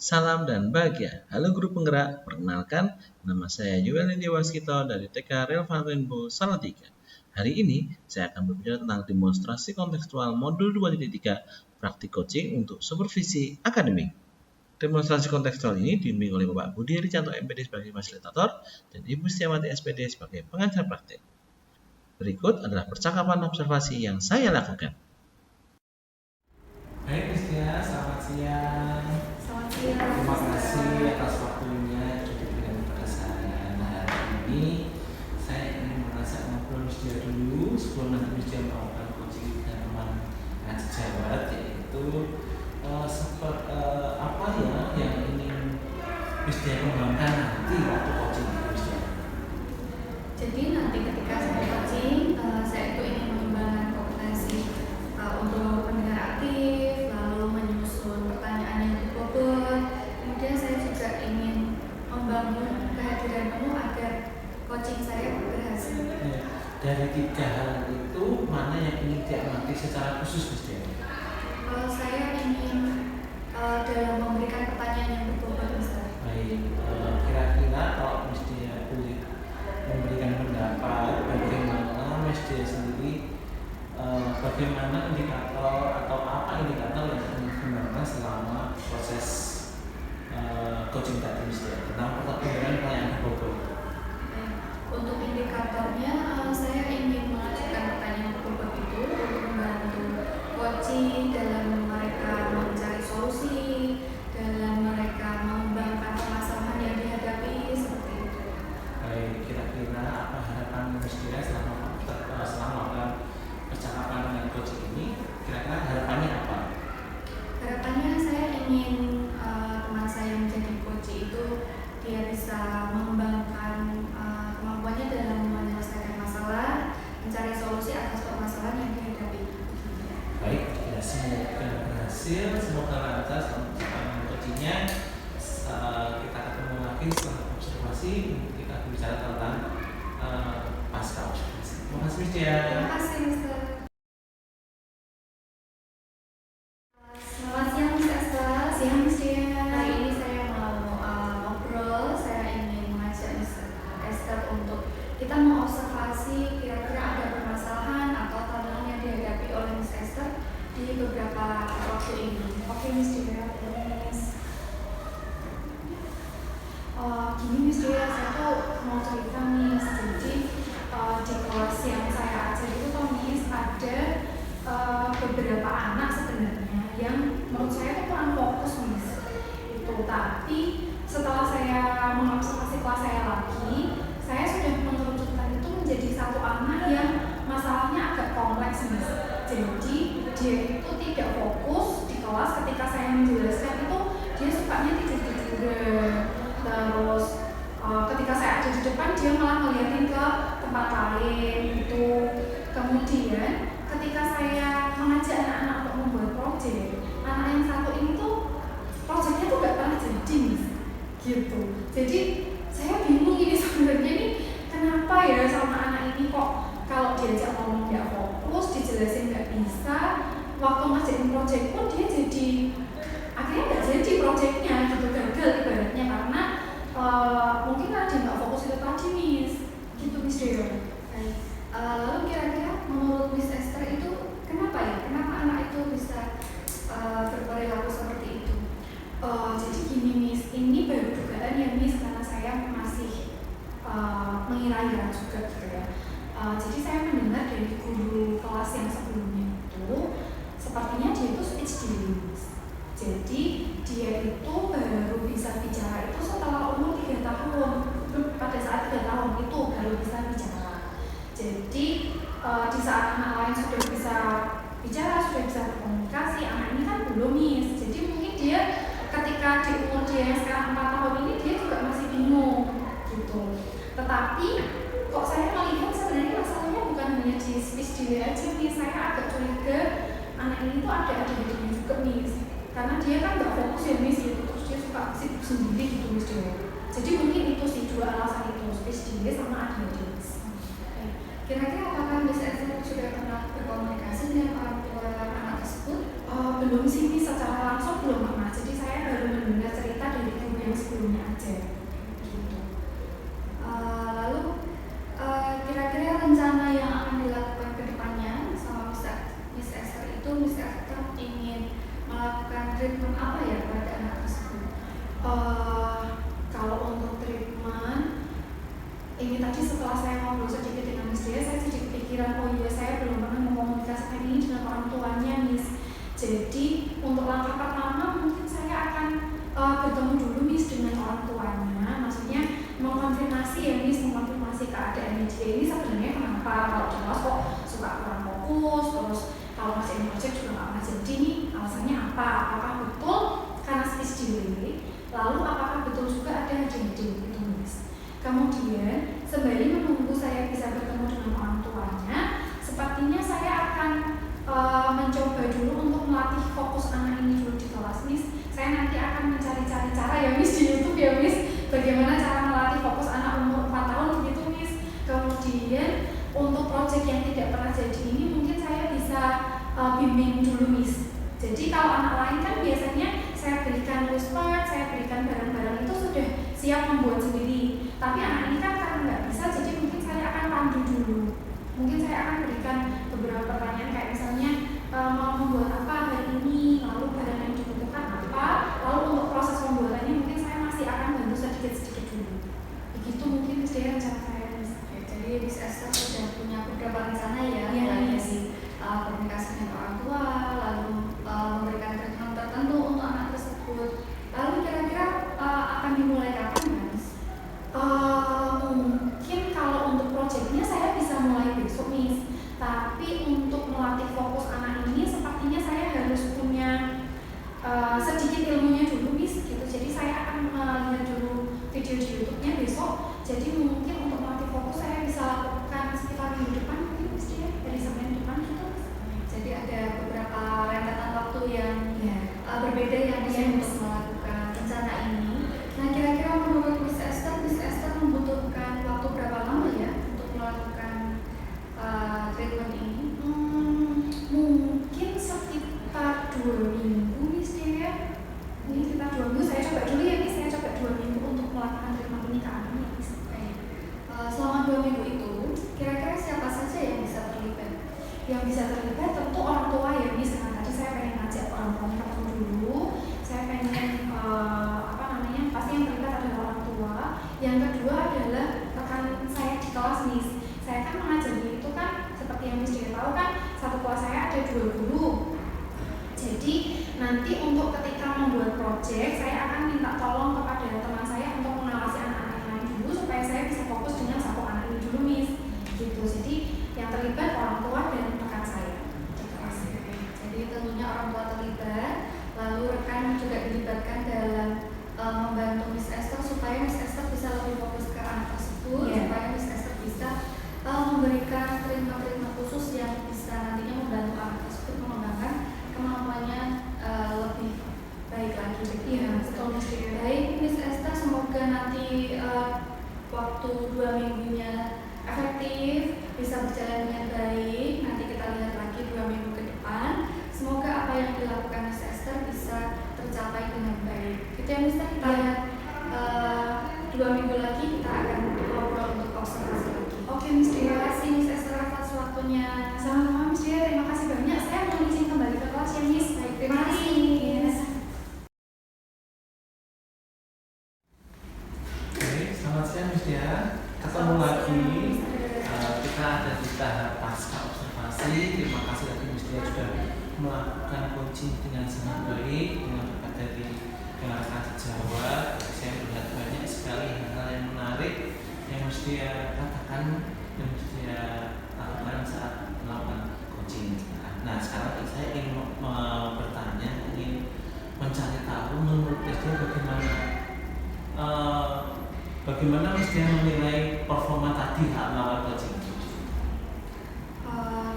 salam dan bahagia. Halo guru penggerak, perkenalkan nama saya Yuel Waskito dari TK Relevan Rainbow Salatiga. Hari ini saya akan berbicara tentang demonstrasi kontekstual modul 2.3 praktik coaching untuk supervisi akademik. Demonstrasi kontekstual ini dibimbing oleh Bapak Budi Ricanto MPD sebagai fasilitator dan Ibu Setiawati SPD sebagai pengajar praktik. Berikut adalah percakapan observasi yang saya lakukan. Hai Kristia, selamat siang. Selamat siang. Terima kasih atas waktunya sudah diberikan kepada saya. Nah, hari ini saya ingin mengajak ngobrol Kristia dulu sebelum nanti Kristia melakukan coaching dengan teman ngaji Jawa, yaitu apa ya yang ingin Kristia kembangkan nanti waktu coaching Kristia. Jadi nanti ketika saya coaching, saya itu ingin mengembangkan kompetensi untuk pendengar aktif, lalu menyusun pertanyaan yang berbobot. Kemudian saya juga ingin membangun kehadiran penuh agar coaching saya berhasil. Dari 3 hal itu, mana yang ingin diamati secara khusus Kristia? Saya ingin dalam memberikan pertanyaan yang berbobot, Mister. Baik, kira-kira kalau Kristia boleh memberikan pendapat bagaimana Mesdia sendiri, bagaimana indikator atau apa indikator yang ingin digunakan selama proses coaching tadi Mesdia tentang pertimbangan pertanyaan berbobot. Untuk indikatornya, saya ingin mengajukan pertanyaan berbobot itu untuk membantu coaching dalam mereka mencari solusi, dalam mereka mengembangkan permasalahan yang dihadapi seperti itu. Baik, kira-kira apa harapan Mesdia selama melakukan percakapan dengan coaching ini? Kira-kira harapannya apa? Harapannya saya ingin teman saya menjadi coach itu dia bisa mengembangkan kemampuannya dalam menyelesaikan masalah, mencari solusi atas permasalahan yang dihadapi. Baik, ya, semoga berhasil, semoga lancar selama coachingnya. Kita ketemu lagi setelah observasi, kita bicara tentang pasca observasi. Terima kasih Mesdia. Terima kasih, Mister. Selamat siang, Miss Esther. Siang, Miss Dia. Hari ini saya mau ngobrol. Saya ingin mengajak Miss Esther untuk kita mau observasi kira-kira ada permasalahan atau tantangan yang dihadapi oleh Miss Esther di beberapa waktu ini. Oke, Miss Dia. Gini Miss Dia, saya tuh mau cerita Miss. Jadi di kelas yang saya ajar itu tuh Miss ada beberapa anak sebenarnya yang menurut saya tuh kurang fokus Miss. Itu tapi setelah saya mengobservasi kelas saya lagi, saya sudah mengerucutkan itu menjadi satu anak yang masalahnya agak kompleks Miss. Jadi dia itu tidak fokus di kelas ketika saya menjelaskan itu, dia sukanya tidur-tiduran. Terus ketika saya ada di depan dia malah ngeliatin ke tempat lain gitu. Kemudian ketika saya mengajak anak-anak untuk membuat proyek, anak yang satu ini tuh proyeknya tuh gak pernah jadi Miss. Gitu. Jadi saya bingung ini sebenarnya ini kenapa ya sama anak ini kok kalau diajak ngomong gak fokus, dijelasin gak bisa, waktu ngajakin proyek pun dia jadi akhirnya gak jadi proyeknya gitu, gagal ibaratnya karena mungkin karena dia gak fokus itu tadi Miss. Gitu Miss Deo. Lalu kira-kira menurut Miss Esther itu kenapa ya? Kenapa anak itu bisa berperilaku seperti itu? Jadi gini Miss, ini baru dugaan ya Miss karena saya masih mengira-ngira juga gitu ya. Jadi saya mendengar dari guru kelas yang sebelumnya itu sepertinya dia itu speech delay Miss. Jadi dia itu baru bisa bicara itu setelah umur 3 tahun. Pada saat 3 tahun itu baru bisa bicara. Jadi di saat anak lain sudah bisa bicara, sudah bisa berkomunikasi, anak ini kan belum Miss. Jadi mungkin dia ketika di umur dia yang sekarang 4 tahun ini dia juga masih bingung gitu. Tetapi kok saya melihat sebenarnya masalahnya bukan hanya di speech delay aja Miss. Saya agak curiga anak ini tuh ada ADHD juga Miss. Karena dia kan gak fokus ya Miss gitu, terus dia suka sibuk sendiri gitu Miss Dewa. Jadi mungkin itu sih 2 alasan itu, speech delay sama ADHD Miss. Kira-kira apakah Miss Esther sudah pernah berkomunikasi dengan orang tua anak tersebut? Belum sih Miss, secara langsung belum pernah. Jadi saya baru mendengar cerita yang sebelumnya aja gitu. Lalu kira-kira rencana yang akan dilakukan ke depannya sama Miss Esther itu, Miss Esther ingin melakukan treatment apa ya pada anak tersebut? Kalau untuk treatment ini tadi setelah saya ngobrol sedikit dengan Miss Dia, saya sedikit pikiran, oh iya saya belum pernah mengkomunikasikan ini dengan orang tuanya Miss. Jadi untuk langkah pertama mungkin saya akan bertemu dulu Miss dengan orang tuanya, maksudnya mengkonfirmasi ya Miss, mengkonfirmasi keadaannya dia ini sebenarnya kenapa, kalau jelas kok suka kurang fokus, terus kalau masih project juga nggak pernah jadi nih, alasannya apa, apakah betul karena speech delay, lalu apakah betul juga ada hadiah-hadiah itu Miss. Kemudian sembari menunggu saya bisa bertemu dengan orang tuanya, sepertinya saya akan mencoba dulu untuk melatih fokus anak ini dulu di kelas Miss. Saya nanti akan mencari-cari cara ya Miss di YouTube ya Miss, bagaimana cara melatih fokus anak umur 4 tahun begitu Miss. Kemudian untuk project yang tidak pernah jadi ini mungkin saya bisa bimbing dulu Miss. Jadi kalau anak lain kan biasanya saya berikan whisper, saya berikan barang-barang itu sudah siap membuat sendiri. Tapi anak ini kan karena nggak bisa, jadi mungkin saya akan pandu dulu. Mungkin saya akan berikan beberapa pertanyaan kayak misalnya mau membuat apa hari ini, lalu barang yang dibutuhkan apa, lalu untuk proses pembuatannya mungkin saya masih akan bantu sedikit-sedikit dulu. Begitu mungkin rencana saya Miss. Jadi Miss Esther sudah punya beberapa rencana ya, Iya, dari komunikasi dengan orang tua, lalu memberikan treatment tertentu untuk anak tersebut. Lalu kira-kira akan dimulai kapan Miss? Mungkin kalau untuk proyeknya saya bisa mulai besok Miss, tapi untuk melatih fokus anak ini sepertinya saya harus punya sedikit ilmunya dulu Miss gitu. Jadi saya akan lihat dulu video di YouTube-nya besok. Jadi mungkin untuk melatih fokus saya bisa lakukan sekitar minggu depan mungkin Miss ya, dari Senin depan gitu Miss. Jadi ada beberapa rentetan waktu yang Ya, berbeda yang bisa Iya, untuk Miss. melakukan rencana ini. Nah kira-kira menurut Miss Esther membutuhkan waktu berapa lama ya untuk melakukan treatment ini? Mungkin sekitar 2 minggu Miss ya. Ini sekitar 2 minggu, saya coba dulu ya Miss, saya coba 2 minggu untuk melakukan treatment ini ke anak Miss. Selama 2 minggu itu, kira-kira siapa saja yang bisa terlibat? Yang bisa terlibat tentu orang tua ya Miss, karena tadi saya pengen ngajak orang tuanya ketemu dulu. Saya pengen pasti yang terlibat adalah orang tua. Yang kedua adalah rekan saya di kelas Miss. Saya kan mengajari itu kan seperti yang Miss juga tahu kan, satu kelas saya ada 2 guru. Jadi nanti untuk ketika membuat project saya akan minta tolong kepada teman saya untuk mengawasi anak-anak yang lain dulu supaya saya bisa fokus dengan satu anak ini dulu Miss. Gitu. Jadi yang terlibat orang tua dan rekan saya. Jadi tentunya orang tua terlibat, lalu rekan juga dilibatkan dalam membantu Miss Esther supaya Miss Esther bisa lebih fokus ke anak tersebut, supaya Miss Esther bisa memberikan treatment khusus yang bisa nantinya membantu anak tersebut mengembangkan kemampuannya lebih baik lagi. Iya, betul Miss. Baik Miss Esther, semoga nanti waktu 2 minggunya efektif, bisa berjalan dengan baik. Nanti kita lihat lagi 2 minggu ke depan. Semoga apa yang dilakukan Miss Esther bisa tercapai dengan baik. Gitu ya Miss Esther, kita lihat 2 minggu lagi kita akan ngobrol untuk observasi lagi. Oke Miss, Terima kasih Miss Esther atas waktunya. sama-sama Miss Dia, terima kasih banyak. Saya mau izin kembali ke kelas ya Miss. Baik, terima kasih. Yes. Oke, selamat siang Miss Dia. Ketemu lagi. Kita ada di tahap pasca observasi. Terima kasih lagi Miss Dia sudah melakukan coaching dengan sangat baik, dengan berkat dari rekan sejawat. Saya melihat banyak sekali hal-hal yang menarik yang Miss Dia katakan dan Miss Dia lakukan saat melakukan coaching. Nah, sekarang saya ingin bertanya, ingin mencari tahu menurut Miss Dia bagaimana Miss Dia menilai performa tadi saat melakukan coaching?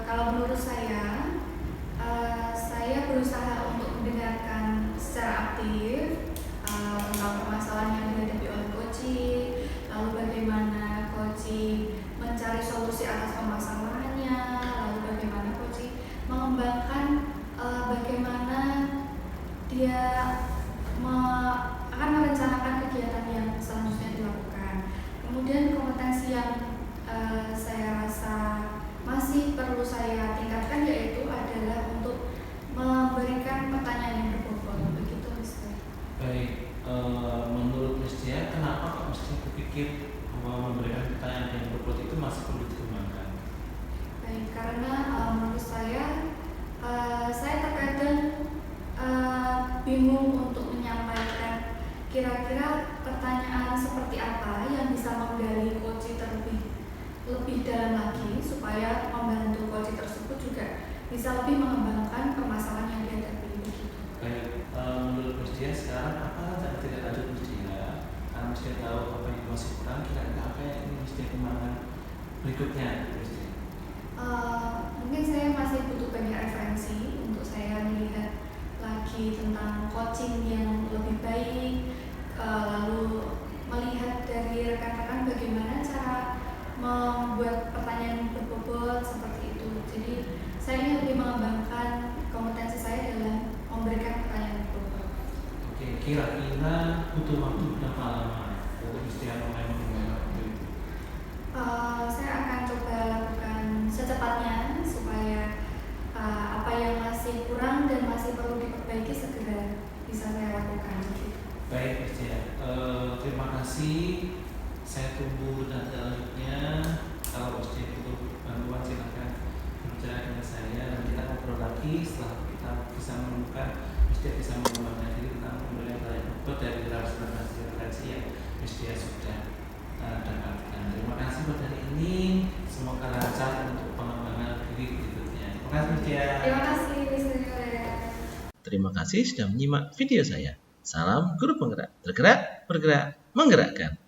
Kalau menurut saya berusaha untuk mendengarkan secara aktif tentang permasalahan yang dihadapi oleh coaching, lalu bagaimana coaching mencari solusi atas permasalahannya, lalu bagaimana coaching mengembangkan bagaimana dia akan merencanakan kegiatan pikir bahwa memberikan pertanyaan yang berbobot itu masih perlu dikembangkan? Baik, karena menurut saya terkadang bingung untuk menyampaikan kira-kira pertanyaan seperti apa yang bisa menggali coach lebih dalam lagi supaya membantu coach tersebut juga bisa lebih mengembangkan permasalahan yang dihadapi begitu. Baik, menurut Mas Dia sekarang apa saja tidak lanjut Mas Dia? Karena Mas Dia tahu apa yang masih kurang, kira-kira apa yang ingin Mas Dia kembangkan berikutnya, Mas Dia? Mungkin saya masih butuh banyak referensi untuk saya melihat lagi tentang coaching yang lebih baik, lalu melihat dari rekan-rekan bagaimana cara membuat pertanyaan berbobot seperti itu. Jadi saya ingin lebih mengembangkan kompetensi saya dalam memberikan pertanyaan berbobot. Oke, kira-kira butuh waktu berapa lama untuk Mas Dia mulai mengembangkan itu? Saya akan coba lakukan secepatnya supaya apa yang masih kurang dan masih perlu diperbaiki segera bisa saya lakukan. Baik, Mas Dia. Terima kasih. Saya tunggu dan selanjutnya. Kalau Mas Dia butuh bantuan silakan berbicara dengan saya dan kita ngobrol lagi setelah kita bisa menemukan Mas Dia bisa mengembangkan diri tentang pemberian pelayanan berbobot dari referensi yang Mas Dia sudah dapatkan. Terima kasih buat hari ini. Semoga lancar untuk pengembangan diri berikutnya. Terima kasih Mas Dia. Terima kasih, Mr. Yolanda. Terima kasih sudah menyimak video saya. Salam guru penggerak, tergerak, bergerak, menggerakkan.